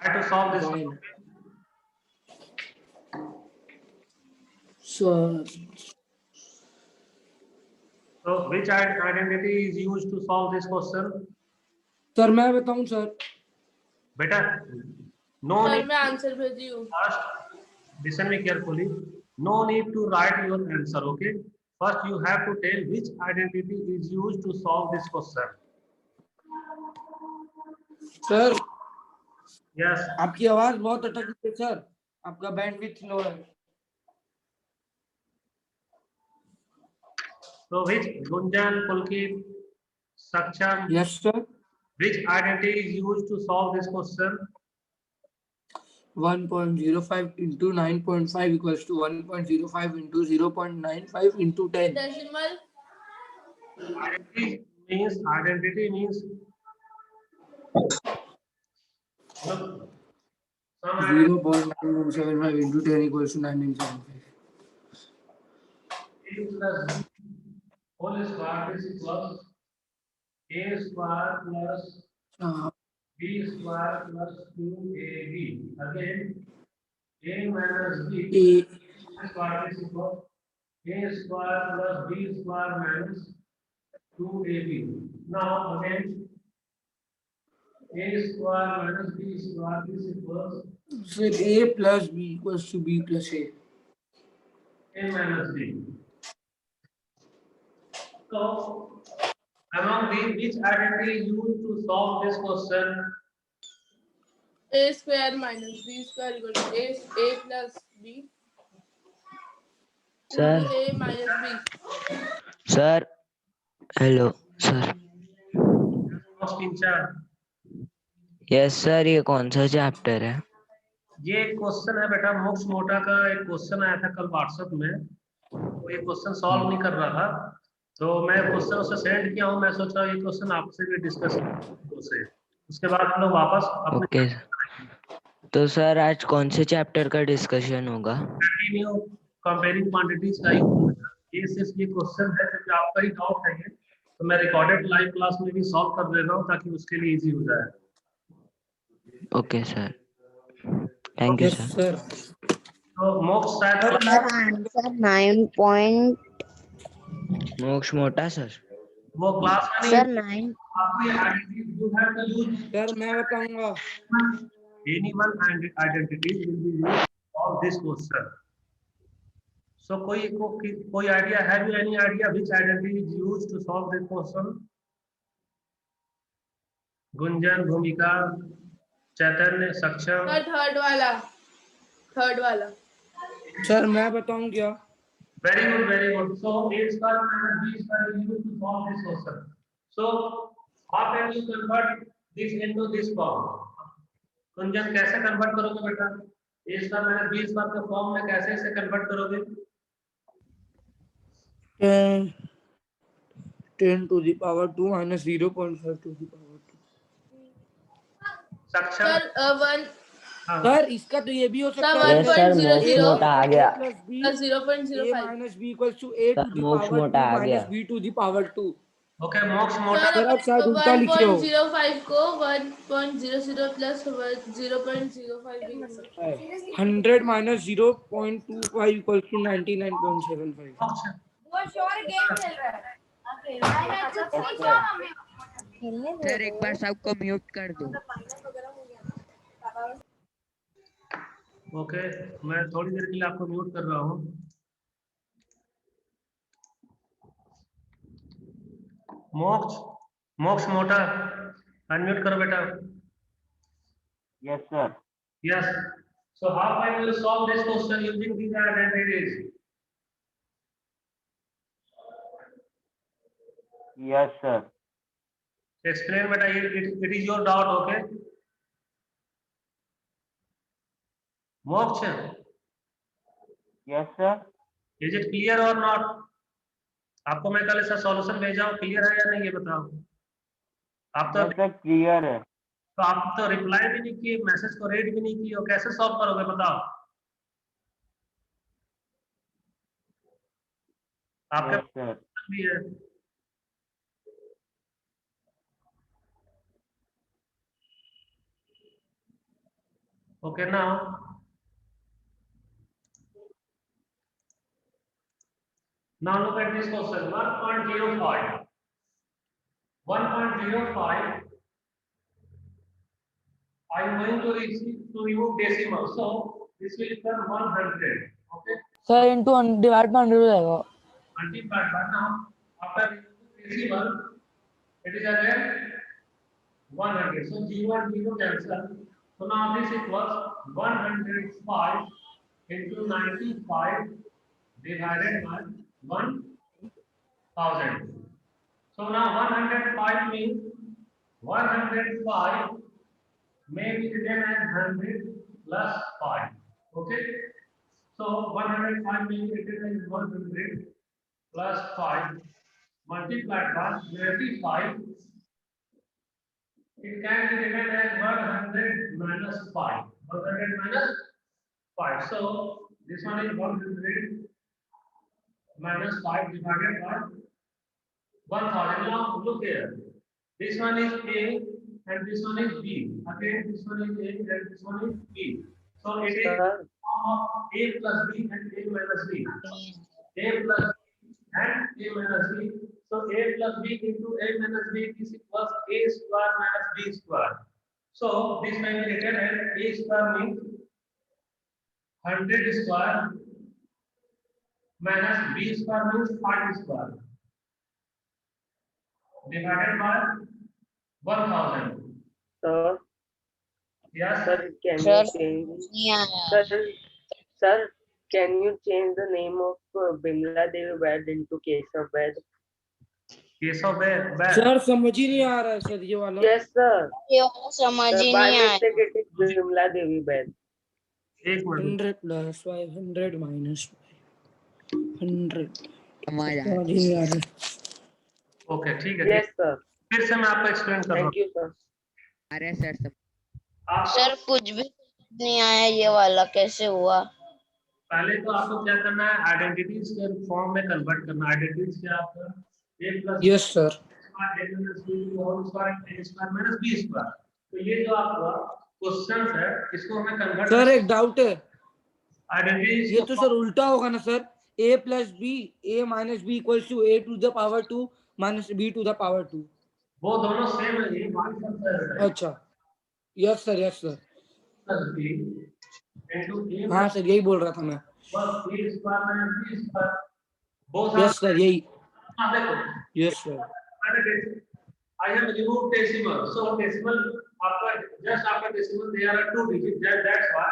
Try to solve this one. Fine. So, So which identity is used to solve this question? Sir मैं बताऊं sir. बेटा, no sir need. मैं answer भेजी हूँ. First, listen me carefully. No need to write your answer. Okay. First, you have to tell which identity is used to solve this question. Sir Yes. आपकी आवाज बहुत अटक रही है सर. आपका बैंडविड्थ लो है. So which Gunjan, Pulkit, Saksham, Yes sir. which identity is used to solve this question? 1.05 into 9.5 equals to 1.05 into 0.95 into 10. Decimal. Identity means look, some identity 0.9175 into 10 equals to 1975. A plus B whole square is equals A square plus B square plus 2AB. Again, A minus B square is equal A square plus B square minus 2AB. Now again, A square minus B square is equals So A plus B equals to B plus A. A minus B. So, among these, which identity is used to solve this question? A square minus B square equal to A plus B. Sir. A minus B. Sir. Hello, sir. Yes sir, ये कौन सा chapter है? ये question है बेटा, मोक्ष मोटा का एक क्वेश्चन आया था कल व्हाट्सएप में, तो ये क्वेश्चन सॉल्व नहीं कर रहा था, तो मैं क्वेश्चन उसे सेंड किया हूँ। मैं सोच रहा हूँ ये क्वेश्चन आपसे भी डिस्कस उसे, उसके बाद हम लोग वापस अपने ओके तो सर आज कौन से चैप्टर का डिस्कशन होगा? कंटिन्यू कंपेयरिंग क्वांटिटीज का ही। ये सिर्फ ये क्वेश्चन है, क्योंकि आपका ही डाउट है ये, तो मैं रिकॉर्डेड लाइव क्लास में भी सॉल्व कर दे रहा हूँ ताकि उसके लिए इजी हो जाए। Okay sir, thank you sir. तो मोक्ष शायद आंसर 9 मोक्ष मोटा सर, वो क्लास में नहीं सर 9 आपको ये identity you have to use sir मैं बताऊंगा। Any one identity will be used for this question. So कोई idea, have you any idea which identity is used to solve this question? Gunjan, Bhumika, Chaitanya, सक्षम। Sir third वाला। Sir मैं बताऊं क्या? Very good, very good. So A square minus B square is used to solve this question. So how can you convert this into this form? कुंजन कैसे convert करोगे बेटा? A square minus B square के form में कैसे इसे convert करोगे? 10 to the power 2 minus 0.5 to the power 2. सक्षम sir 1 sir इसका तो ये भी हो सकता है। सर मोक्ष मोटा आ गया। Plus 0.05 minus B equals to A to the मोक्ष पावर मोटा 2 आ गया। Minus B to the power 2। Okay, मोक्ष मोटा। सर आप शायद उल्टा लिखे हो। 1.05 को 1.00 प्लस 0.05 भी हो सकता है। 100 माइनस 0.25 इक्वल्स टू 99.75। वो श्योर गेम खेल रहा है। सर एक बार सबको म्यूट कर दो। ओके, मैं थोड़ी देर के लिए आपको म्यूट कर रहा हूँ। मोक्ष मोटा अनम्यूट करो बेटा। Yes, sir. Yes. So how can you solve this question using these identities? Yes, sir. Explain beta. It is your doubt, okay? Moksha, Yes, sir. is it clear or not? आपको मैं कल इसका solution भेजा हूँ, clear है या नहीं ये बताओ। आप तो Yes, sir, clear है। तो आप तो रिप्लाई भी नहीं किए, मैसेज को रीड भी नहीं किए हो, कैसे सॉल्व करोगे बताओ? आपके Yes, sir. भी है। Okay, now look at this question. 1.05. 1.05. I am going to remove decimal. So this will become 100. Okay. Sir into divide by 100 हो जाएगा. Multiplied by now after removing decimal, it is again 100. So 0 and 0 cancel. So now this equals 105 into 95 divided by 1000. So now 105 means 105 may be written as 100 plus 5. Okay. So 105 may be written as 100 plus 5 multiplied by 95. It can be written as 100 minus 5. 100 minus 5. So this one is 100 minus 5 divided by 1000. Now look here. This one is A and this one is B. Again, this one is A and this one is B. So it is A plus B and A minus B. A plus B and A minus B. So A plus B into A minus B is equals A square minus B square. So this may be written as A square means 100 square minus B square means 5 square divided by 1000. Sir, Yes. sir, can Sir. you change? Yeah. Sir, can you change the name of Bimla Devi Bed into Keshav Bed? Keshav Bed. Sir समझ ही नहीं आ रहा है sir ये वाला. Yes, sir. ये वाला समझ Sir, he by नहीं आया. mistake it is Bimla Devi Bed. एक मिनट. 100 plus 500 minus 100. समझ आया. समझ ही नहीं आ रहा. ओके ठीक है. Yes, sir. फिर से मैं आपको एक्सप्लेन कर रहा हूँ. Thank you, sir. अरे सर सब सर कुछ भी नहीं आया ये वाला कैसे हुआ. पहले तो आपको क्या करना है, आइडेंटिटीज के फॉर्म में कन्वर्ट करना. आइडेंटिटीज क्या आपका a plus Yes sir. a minus b whole square a square minus b square. तो ये जो आपका क्वेश्चन है इसको हमें कन्वर्ट. सर एक डाउट है. आइडेंटिटीज ये तो सर उल्टा होगा ना sir. a plus b a minus b equals to a to the power 2 minus b to the power 2. वो दोनों सेम है. ये मान सकता है. अच्छा. Yes sir yes sir. Plus b into a हाँ सर यही बोल रहा था मैं. plus a square minus b square. Both yes sir यही. हाँ देखो. Yes sir. I have removed decimal. So decimal आपका just after decimal there are 2 digits. That's why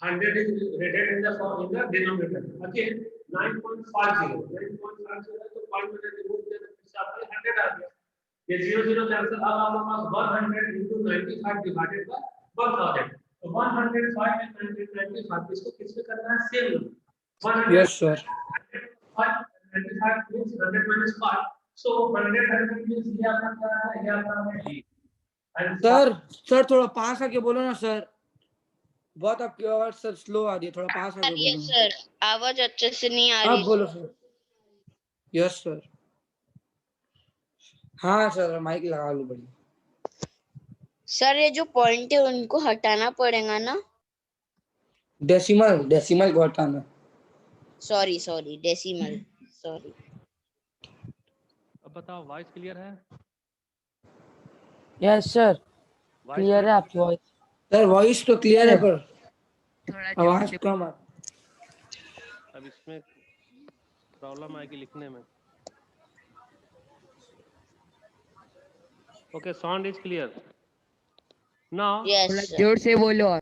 100 is written in the form in the denominator. Again 9.50. 9.50 तो 5 मैंने remove किया तो इससे आपका 100 आ गया. ये 0 कैंसिल. अब आपके पास 100 into 95 divided by 1000. तो 105 and 95 इसको किसमें करना है? Same. 100. Yes sir. 95 means 100 minus 5. So 100 means ये आपका क्या है? ये आपका है D. And सर थोड़ा पास आके बोलो ना सर. बहुत आपकी आवाज सर स्लो आ रही है. थोड़ा पास आके अरे बोलो. सर आवाज अच्छे से नहीं आ आप रही. बोलो सर. Yes sir. हाँ सर माइक लगा लो बड़ी. सर ये जो पॉइंट है उनको हटाना पड़ेगा ना. डेसिमल को हटाना. Sorry decimal. सॉरी. अब बताओ वॉइस क्लियर है? यस सर क्लियर है आपकी वॉइस. सर वॉइस तो क्लियर है पर थोड़ा आवाज कम आ. अब इसमें प्रॉब्लम आएगी लिखने में. Okay, sound is clear. Now, yes थोड़ा सर. जोर से बोलो.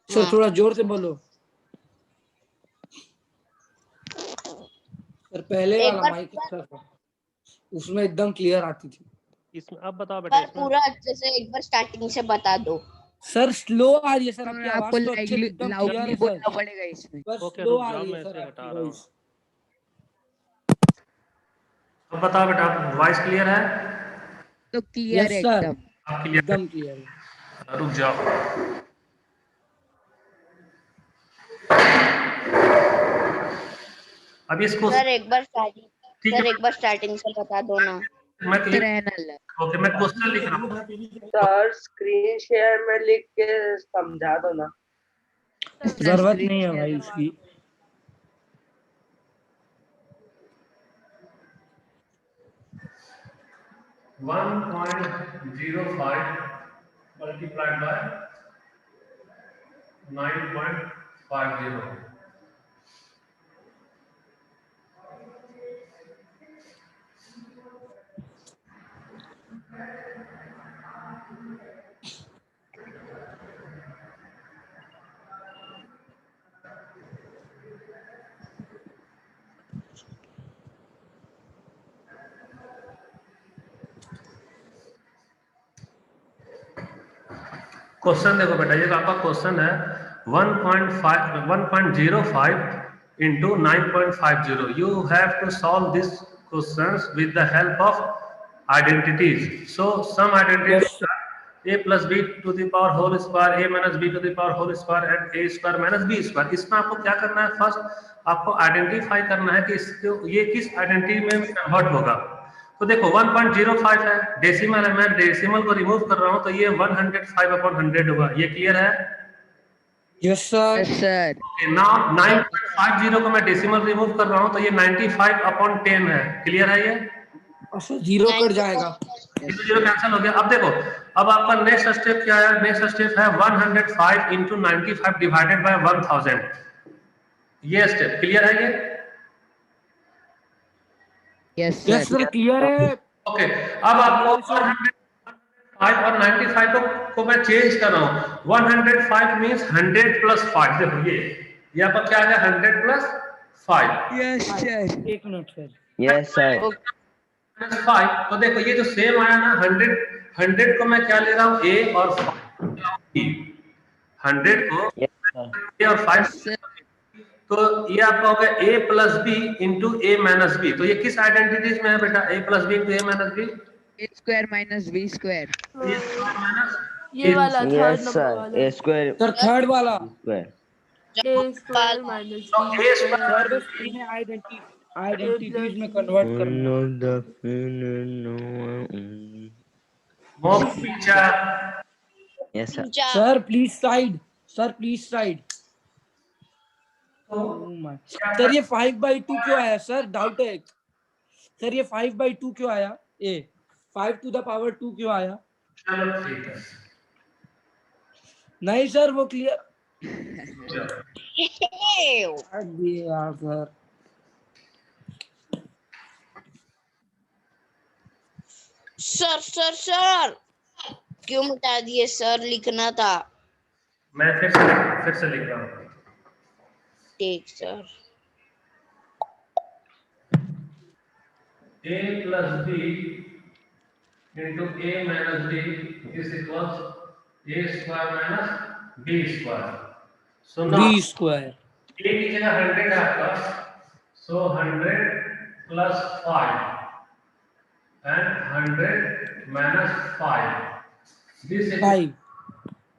सर थोड़ा जोर से बोलो. सर पहले एक वाला बार माइक अच्छा था. उसमें एकदम क्लियर आती थी. इसमें अब बताओ बेटा. पर पूरा अच्छे से एक बार स्टार्टिंग से बता दो. सर स्लो आ रही है सर आपकी आपको आवाज तो अच्छे एकदम क्लियर लाउडली है बोलना सर. पड़ेगा इसमें. बस ओके, स्लो रुक आ जाओ, रही मैं है सर इसे आपकी हटा रहा हूँ. वॉइस. अब बताओ बेटा वॉइस क्लियर है? तो क्लियर है यस सर एकदम. क्लियर. एकदम क्लियर है. रुक जाओ. अब इसको सर एक बार ठीक है. स्टार्टिंग से बता दो ना. मैं उत्तर है नल। ओके, मैं क्वेश्चन लिख रहा हूँ। सर स्क्रीन शेयर में लिख के समझा दो ना। जरूरत नहीं है भाई इसकी। 1.05 multiplied by 9.50. क्वेश्चन देखो बेटा, ये आपका क्वेश्चन है 1.05 into 9.50. You have to solve these questions with the help of identities. So some identities Yes, sir. are a plus b to the power whole square, a minus b to the power whole square and a square minus b square. इसमें आपको क्या करना है, first आपको identify करना है कि इसको ये किस आइडेंटिटी में कन्वर्ट होगा। तो देखो 1.05 है, डेसिमल है, मैं डेसिमल को रिमूव कर रहा हूं तो ये 105/100 होगा। ये क्लियर है? Yes, sir. Yes sir. Now 9.50 को मैं डेसिमल रिमूव कर रहा हूं तो ये 95/10 है। क्लियर है? ये अच्छा, जीरो कट जाएगा। 0 कैंसिल हो गया। अब देखो, अब आपका नेक्स्ट स्टेप क्या है? नेक्स्ट स्टेप है 105 into 95 डिवाइडेड बाय 1000। ये स्टेप क्लियर है? ये yes yes sir. Sir, clear है। ओके, अब आपको 105 और 95 को मैं चेंज कर रहा हूँ। 105 मींस 100 प्लस 5। देखो ये आपका क्या आ गया? 100 प्लस 5। Yes sir. एक minute sir. Yes sir. Plus 5, तो देखो ये जो सेम आया ना 100 को मैं क्या ले रहा हूँ? a और 5। 100 को यस सर। a और 5, सर तो ये आपका हो गया a plus B into a minus B. तो ये किस आइडेंटिटीज में है बेटा? a plus B into a minus B. A square minus B square. ये वाला थर्ड यस नंबर सर। वाला। ए स्क्वायर सर थर्ड वाला। स्क्वायर। ए स्क्वायर माइनस तो बी a स्क्वायर सर बस इन्हें आइडेंटिटीज में कन्वर्ट करना है। Yes sir. Sir please side, sir please side. Sir ये 5/2 क्यों आया सर? डाउट है एक। सर ये 5/2 क्यों आया? ए 5 to the power 2 क्यों आया? चलो ठीक है। नहीं सर वो क्लियर सर यार सर। सर क्यों मिटा दिए सर? लिखना था। मैं फिर से लिख रहा हूँ। ठीक sir. a plus b into a minus b is equals a square minus b square. So now B square a की जगह 100 है आपका, so 100 plus 5 and 100 minus 5. This is 5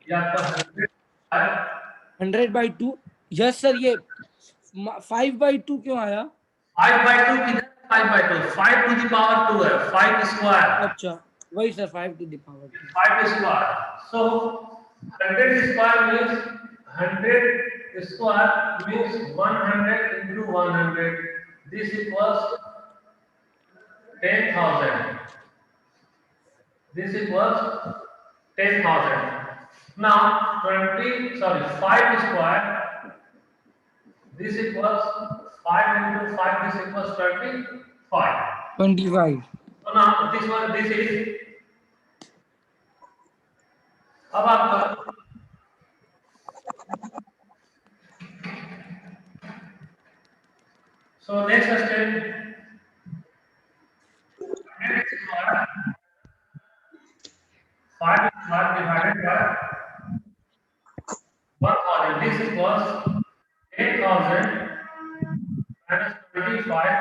ये आपका 100/2। यस सर ये 5/2 क्यों आया? 5/2 किधर? 5/2 5 to the power 2 है, 5 square। अच्छा वही sir 5 to the power 2। 5 square. So 100 square means 100 square means 100 into 100. This equals 10,000. This equals 10,000. Now 5 square. This equals 5 into 5. This equals 25. 25। So now this is अब आपका so next step 5 divided by 1000. This equals 8,000 minus 25.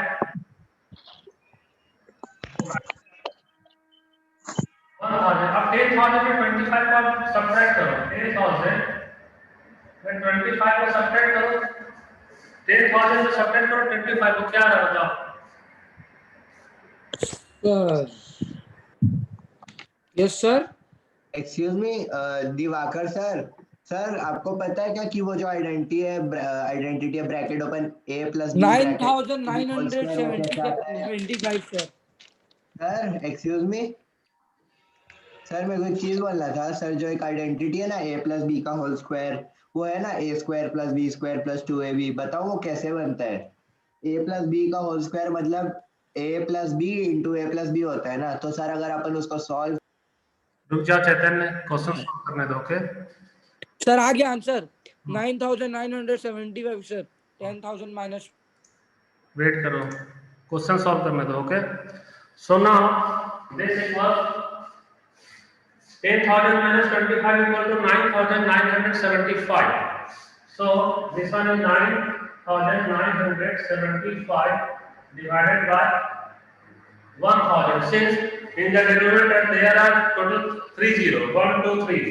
1000 अब 10,000 में 25 को subtract करो। 10,000 में 25 को subtract करो। 10,000 से सब्ट्रैक्ट करो 25 को, क्या आ रहा है बताओ? sir. Yes, sir. Excuse me Diwakar sir, sir आपको पता है क्या कि वो जो आइडेंटिटी है bracket open a plus b 9,975, sir. Sir excuse me sir, मेरे को एक चीज बोलना था सर। जो एक आइडेंटिटी है ना a प्लस बी का होल स्क्वायर, वो है ना a square plus B square plus 2ab। बताओ वो कैसे बनता है? a प्लस बी का होल स्क्वायर मतलब a plus B into a plus B होता है ना। तो सर अगर अपन उसको सॉल्व, रुक जाओ चैतन्य, क्वेश्चन सॉल्व करने दो। ओके सर आ गया आंसर 9,975, सर। 10,000 माइनस। वेट करो, क्वेश्चन सॉल्व करने दो। Okay so now this equal 10,000 minus 25 equal to 9,975. So this one is 9,975 divided by 1,000. Since in the denominator there are total 3 0, 1, 2, 3.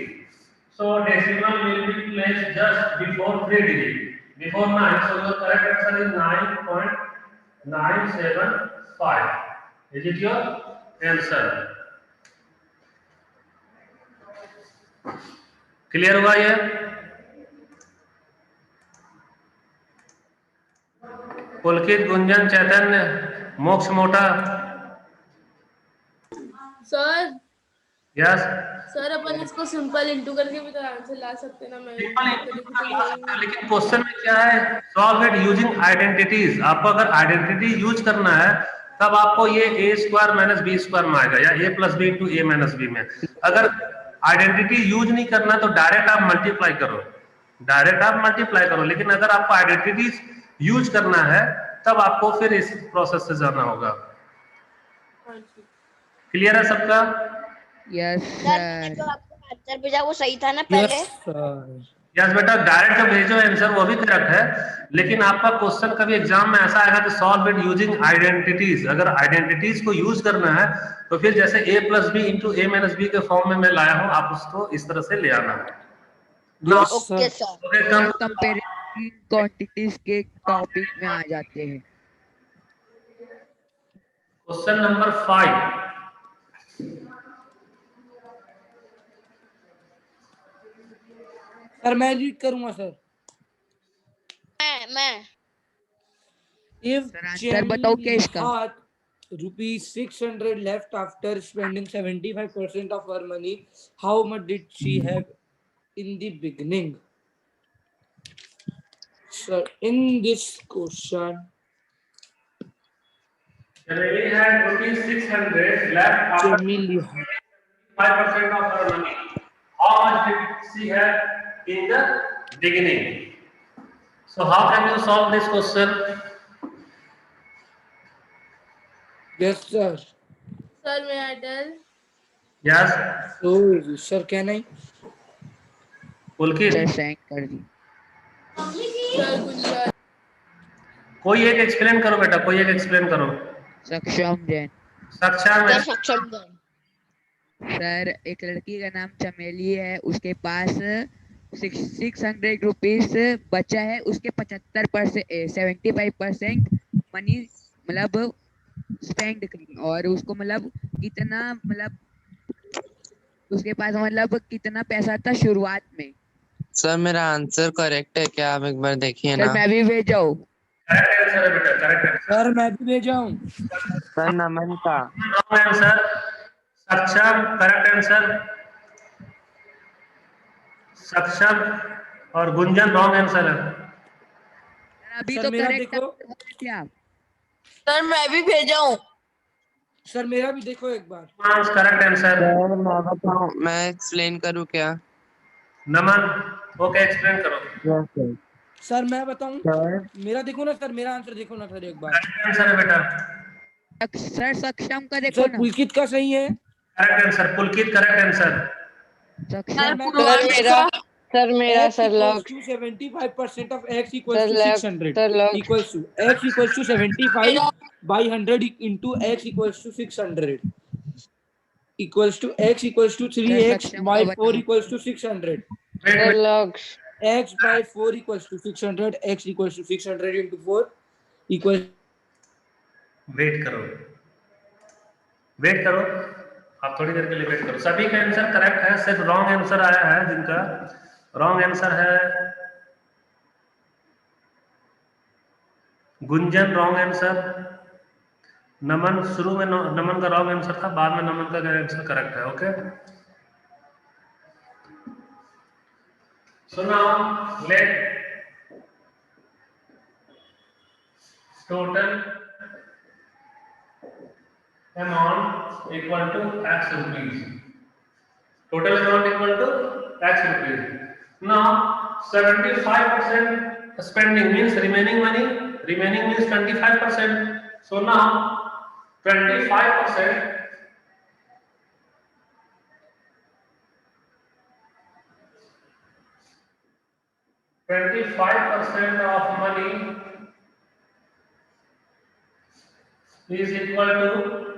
So decimal will be placed just before 3 digit, before 9. So your correct answer is 9.975. Is it your answer? Clear हुआ ये? पुलकित, गुंजन, चैतन्य, मोक्ष, मोटा। Sir yes sir अपन इसको simple into करके भी तो answer ला सकते ना। मैं लेकिन क्वेश्चन में क्या है? Solve it using identities. आपको अगर आइडेंटिटी यूज करना है तब आपको ये a square minus B square में आएगा, या a plus B into A minus B में। अगर आइडेंटिटी यूज नहीं करना तो डायरेक्ट आप मल्टीप्लाई करो, लेकिन अगर आपको आइडेंटिटीज यूज करना है तब आपको फिर इस प्रोसेस से जाना होगा। क्लियर है सबका? Yes sir sir. जो आपको आंसर भेजा वो सही था ना पहले? यस बेटा, डायरेक्ट जो भेजो आंसर वो भी करेक्ट है, लेकिन आपका क्वेश्चन कभी एग्जाम में ऐसा आएगा कि सॉल्व इट यूजिंग आइडेंटिटीज। अगर आइडेंटिटीज को यूज करना है तो फिर जैसे a plus B into A minus b के फॉर्म में मैं लाया हूं, आप उसको इस तरह से ले आना। Okay sir. कंपेयरिंग क्वांटिटीज के टॉपिक में आ जाते हैं। Question number 5। सर मैं रीड करूंगा सर। मैं If सर आंसर बताओ क्या इसका? ₹600 left after spending 75% of her money, how much did she have in the beginning? Sir, in this question, Jamili had ₹600 left after Jamili 5% of her money. How much did she have in the beginning? So how can you solve this question? yes sir. Sir मैं I tell. Yes. So sir can I? Pulkit, sir send कर दी। Sir Gunjan. कोई एक explain करो बेटा, कोई एक explain करो। सक्षम जैन। सक्षम है। सक्षम जैन। सर एक लड़की का नाम चमेली है, उसके पास 600 बचा है। उसके 75% मनी मतलब स्पेंड करी, और उसको मतलब कितना मतलब उसके पास मतलब कितना पैसा था शुरुआत में। सर मेरा आंसर करेक्ट है क्या? आप एक बार देखिए ना। सर मैं भी भेजा हूँ। करेक्ट आंसर है बेटा, करेक्ट आंसर। सर मैं भी भेजा हूँ। सर नमन का रॉन्ग आंसर। सक्षम करेक्ट आंसर। सक्षम और गुंजन रॉन्ग आंसर है। सर अभी सर तो मेरा करेक्ट देखो। क्या? सर मैं भी भेजा हूँ। सर मेरा भी देखो एक बार। Correct answer. सर मैं बताऊं, मैं एक्सप्लेन करूं क्या? नमन ओके, एक्सप्लेन करो। Yes sir. सर मैं बताऊं? सर मेरा देखो ना सर, मेरा आंसर देखो ना सर एक बार। करेक्ट आंसर है बेटा। सर सक्षम का देखो सर ना। पुलकित का सही है। करेक्ट आंसर, पुलकित करेक्ट आंसर। सक्षम सर मेरा x equals to 75% of x equals to 600 equals to x equals to 75 by 100 into x equals to 600 equals to x equals to 3x by 4 equals to 600 x by 4 equals to 600 x equals to 600 into 4 equals। Wait करो। Wait करो, आप थोड़ी देर के लिए wait करो। सभी का answer correct है, सिर्फ रॉन्ग आंसर आया है जिनका रॉन्ग आंसर है गुंजन रॉन्ग आंसर, नमन शुरू में नमन का रॉन्ग आंसर था, बाद में नमन का आंसर करेक्ट है। Okay, so now let total amount equal to x rupees. Total amount equal to x rupees. Now 75% spending means remaining money. Remaining means 25%. So now 25% of money is equal to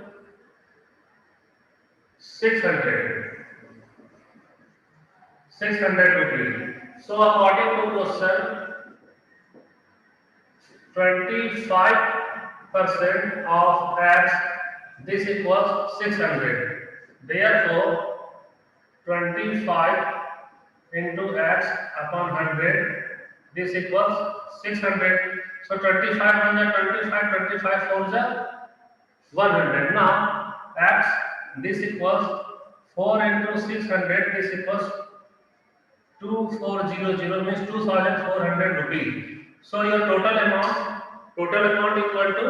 600 rupees. So according to question, 25% of x, this equals 600. Therefore, 25 into x upon 100, this equals 600. So 25 4 is 100. Now x, this equals 4 into 600, this equals 2400, means 2400 rupees. So your total amount equal to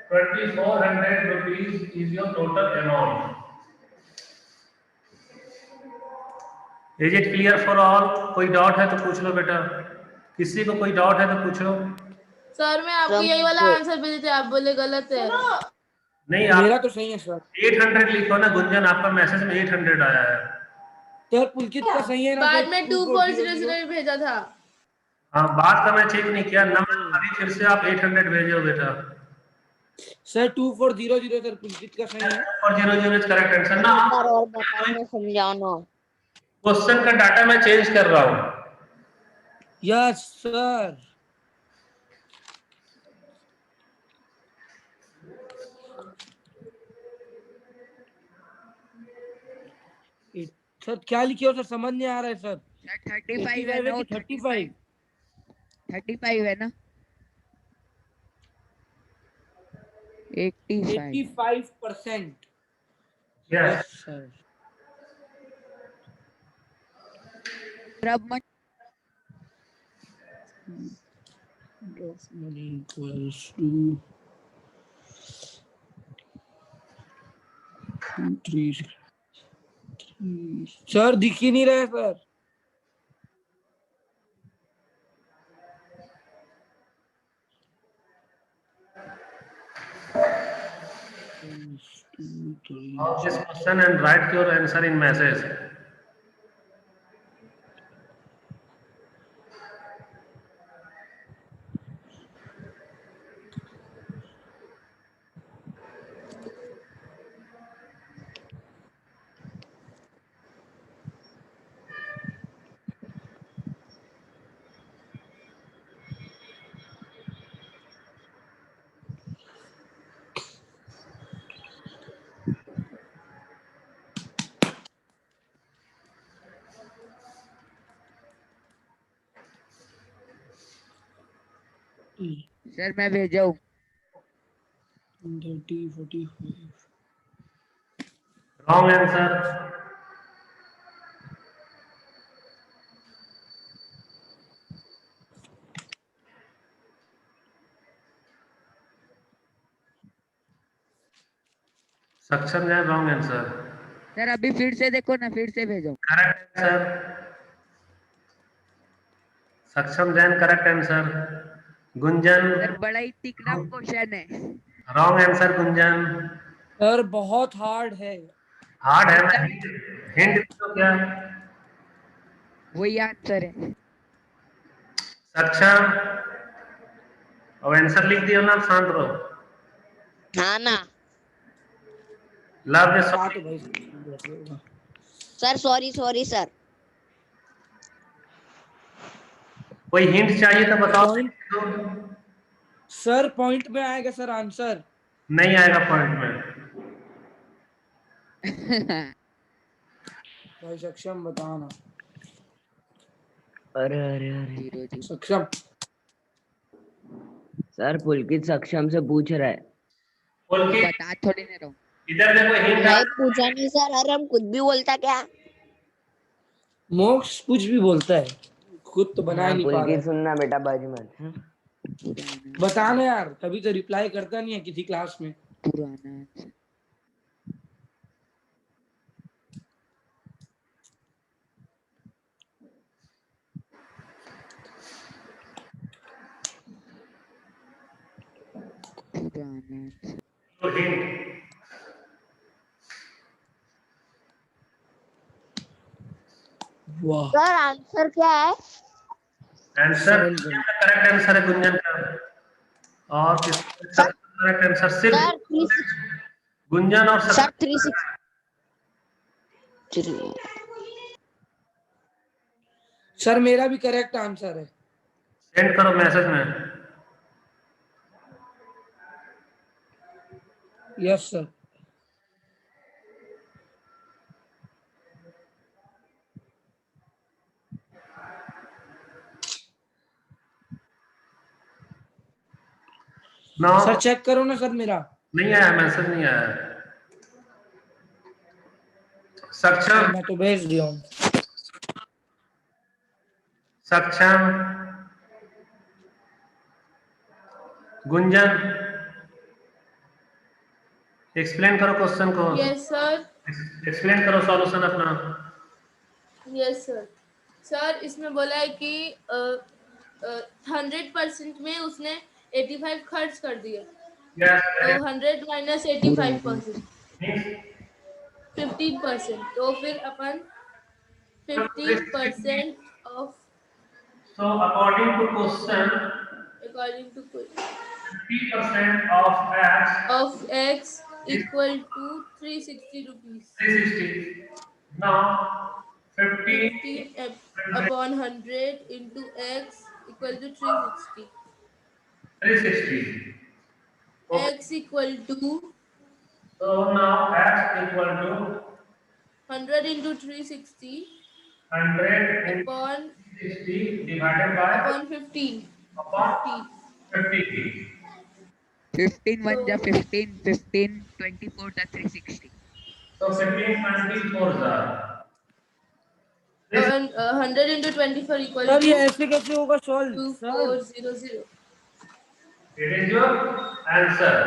2400 rupees is your total amount. Is it clear for all? कोई doubt है तो पूछ लो बेटा, किसी को कोई doubt है तो पूछो। सर मैं आपको यही वाला आंसर भेजे थे, आप बोले गलत है। नहीं, मेरा तो सही है सर। 800 लिखो ना गुंजन, आपका मैसेज में 800 आया है। सर पुलकित का सही है ना? बाद में 2400 भेजा था। हाँ, बात का मैं चेक नहीं किया। नंबर अभी फिर से आप 800 भेजो बेटा। सर 2400 सर पुलकित का सही है। 2400 इज करेक्ट आंसर ना। और बताओ, समझाओ। क्वेश्चन का डाटा मैं चेंज कर रहा हूँ। Yes sir. सर क्या लिखे हो सर, समझ नहीं आ रहा है सर। 35 है ना? 35 है ना? 85%। Yes sir. money equals to 3 sir दिख ही नहीं रहा है sir. Solve this question and write your answer in message. Sir मैं भेजा हूँ। 30 45 Wrong answer. सक्षम है रॉन्ग आंसर। सर अभी फिर से देखो ना, फिर से भेजो। Correct answer. Saksham Jain correct answer. Gunjan sir बड़ा ही तिकड़ा क्वेश्चन है। Wrong answer Gunjan. सर बहुत हार्ड है। हार्ड है, मैं हिंट तो क्या? वही आंसर है। सक्षम और आंसर लिख दियो ना, शांत रहो। हाँ ना लव सर, सॉरी सर। कोई हिंट चाहिए तो बताओ। सर पॉइंट में आएगा सर आंसर। नहीं आएगा पॉइंट में। भाई सक्षम बताना। अरे अरे अरे 0 सक्षम सर पुलकित सक्षम से पूछ रहा है। पुलकित बता थोड़ी नहीं रहा हूँ। इधर देखो हिंट नहीं पूछा नहीं सर, अरे हम कुछ भी बोलता क्या। मोक्ष कुछ भी बोलता है, खुद तो बना ही नहीं पा रहा पुलकित है। सुनना बेटा, बाजी मत। हाँ? बताना यार, तभी तो रिप्लाई करता नहीं है किसी क्लास में। पुराना आंसर। तो हिंट वाह सर आंसर क्या है? आंसर करेक्ट आंसर है गुंजन का। और किसका करेक्ट आंसर सिर्फ सर 360 गुंजन और सर 360 सर मेरा भी करेक्ट आंसर है। सेंड करो मैसेज में। Yes sir. सर चेक करो ना सर, मेरा नहीं आया, मैसेज नहीं आया। सक्षम मैं तो भेज दिया हूँ। सक्षम गुंजन एक्सप्लेन करो क्वेश्चन को। Yes sir. एक्सप्लेन करो सॉल्यूशन अपना। Yes sir. सर इसमें बोला है कि 100% में उसने 85 खर्च कर दिया, तो 100 माइनस 85% 15%, तो फिर अपन 15% of So according to question, according to 50% of x equal to 360 rupees. 360. Now 50 15 upon 100 into x equal to 360. 360. X equal to So now x equal to 100 into 360 100 into upon 60 divided by upon 15. upon 50. 15 1 जा 15 15 24 जा 360. So 15 24 are. And 100 into 24 equal sir ये to ऐसे कैसे होगा solve sir? 2400. It is your answer.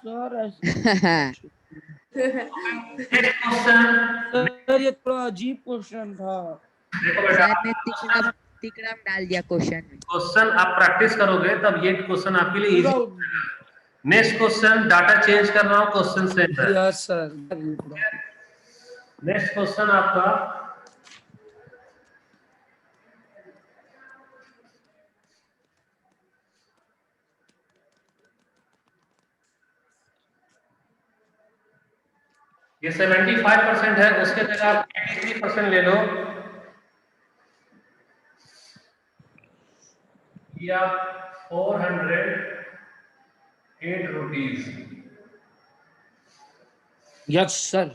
Sir Next question. Sir ये थोड़ा अजीब question था। देखो बेटा, सर ने तिकड़म डाल दिया क्वेश्चन में। क्वेश्चन आप प्रैक्टिस करोगे तब ये क्वेश्चन आपके लिए easy. Next question data change कर रहा हूँ, क्वेश्चन सेम है। Yes sir. नेक्स्ट क्वेश्चन आपका ये 75% है, उसके जगह आप 83% ले लो या 408 रुपीज। Yes sir.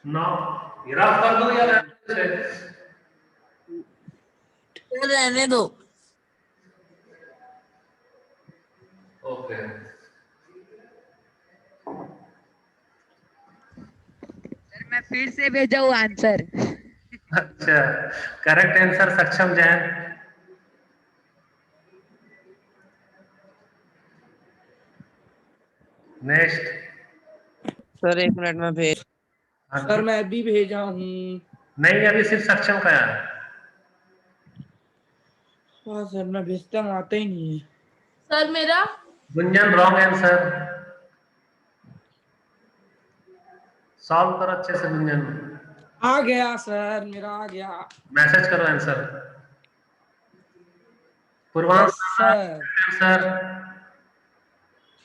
नौ रफ कर दो या रहने दो। ओके। सर मैं फिर से भेजा हूँ आंसर। अच्छा, correct answer Saksham Jain. Next sir 1 minute में भेज। सर मैं अभी भेजा हूँ। नहीं, अभी सिर्फ सक्षम का है। हाँ सर, मैं भेजता हूँ, आता ही नहीं है। सर मेरा गुंजन रॉन्ग आंसर। सॉल्व करो अच्छे से गुंजन। आ गया सर, मेरा आ गया। मैसेज करो answer. Purvansh sir. Sir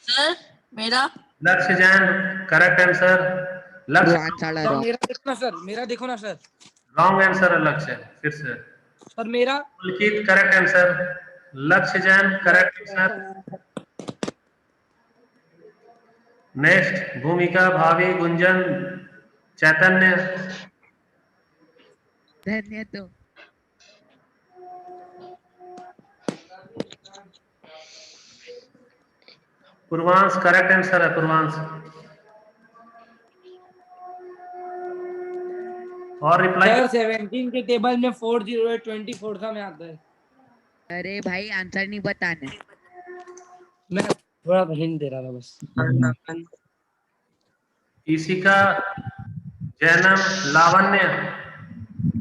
sir मेरा लक्ष्य जैन करेक्ट आंसर। लक्ष्य मेरा देखना सर, मेरा देखो ना सर। रॉन्ग आंसर है लक्ष्य। फिर से सर मेरा पुलकित करेक्ट आंसर। लक्ष्य जैन करेक्ट आंसर। नेक्स्ट भूमिका, भावी, गुंजन, चैतन्य, धन्य तो पूर्वांश करेक्ट आंसर है पूर्वांश। और रिप्लाई सर 17 के टेबल में 408 24 था में आता है। अरे भाई आंसर नहीं बताना। मैं थोड़ा हिंट दे रहा था बस। ईशिका, जैनम, लावण्य,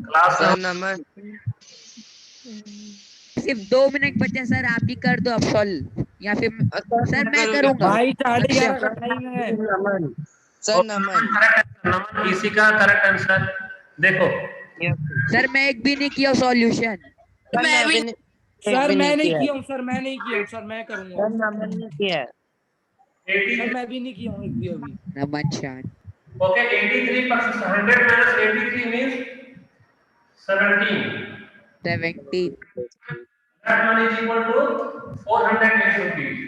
क्लास सर नमन सिर्फ 2 मिनट बचे सर, आप ही कर दो अब सॉल्व या फिर सर मैं करूंगा। भाई 11:30 का टाइम है। नमन सर नमन नमन, ईशिका करेक्ट आंसर। देखो सर मैं एक भी नहीं किया सॉल्यूशन। सर मैं नहीं किया हूँ, सर मैं नहीं किया हूँ, सर मैं करूंगा। नमन ने किया है। सर मैं भी नहीं किया हूँ एक भी अभी। नमन शान। Okay 83% 100 minus 83 means 17. 17 That one is equal to 408 rupees.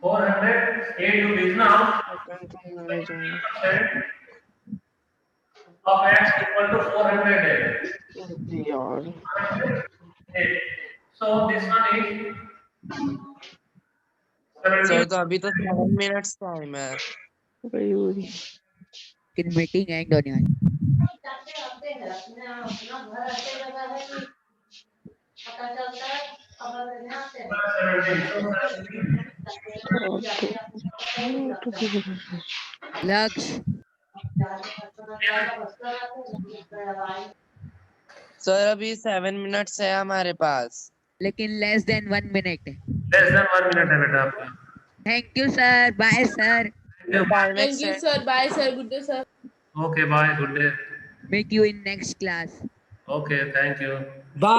408 rupees. Now 20% of x equal to 408. So this one is 17. Sir तो अभी तो 7 मिनट्स टाइम है। कि मीटिंग एंड होने वाली। लक्ष्य सर अभी 7 मिनट्स है हमारे पास। लेकिन लेस देन 1 मिनट है। Less than 1 minute है बेटा आपका। Thank you sir, bye sir. Thank you, sir. Bye, sir. Good day, sir. Okay, bye. Good day. Meet you in next class. Okay, thank you. Bye.